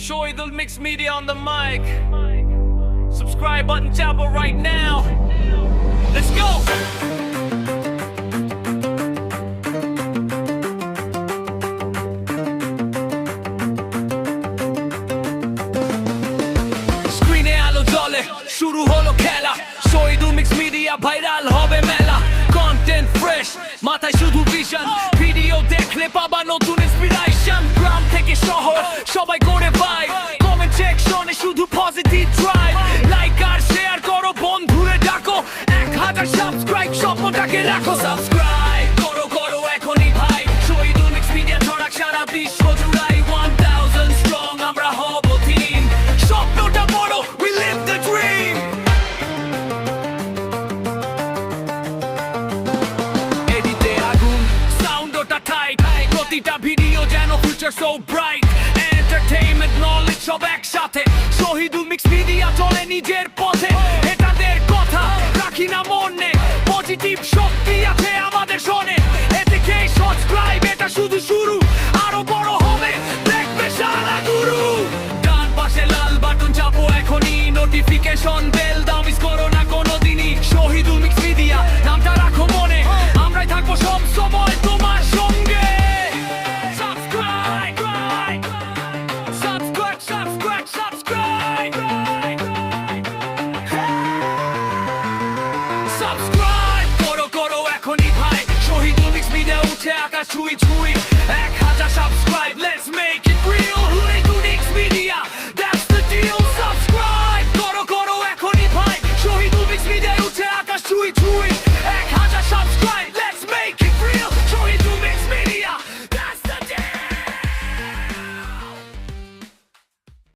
Shoidul Mix Media on the mic. Subscribe button chapel right now. Let's go. Screen-এ আলো জ্বলে, শুরু হলো খেলা। Shoidul Mix Media ভাইরাল হবে মেলা। Content fresh, মাথায় শুধু vision। ভিডিও দেখলে পাবা নতুন inspiration। গ্রাম থেকে শহর সবাই করে ভাই। কমেন্ট সেকশনে শুধু পজিটিভ ড্রাইভ। লাইক আর শেয়ার করো, বন্ধুরে ডাকো। 1000 সাবস্ক্রাইব স্বপ্নটাকে রাখো। সাবস্ক্রাইব করো করো এখনই ভাই। Shoidul Mix Media ছড়াক সারা বিশ্ব জুড়াই। 1000 strong আমরা হব team। স্বপ্নটা বড়, we live the dream। এডিটে আগুন, সাউন্ড ওটা টাইট। প্রতিটা ভিডিও যেন future so bright. Entertainment knowledge সব একসাথে। Shoidul Mix Media চলে নিজের পথে। এটাদের কথা রাখি না মনে। পজিটিভ শক্তি আছে আমাদের শোনে। এদিকে সাবস্ক্রাইব, এটা শুধু শুরু। আরো বড় হবে দেখবে সারা গুরু। ডান পাশে লাল বাটন চাপো এখনই। Notification bell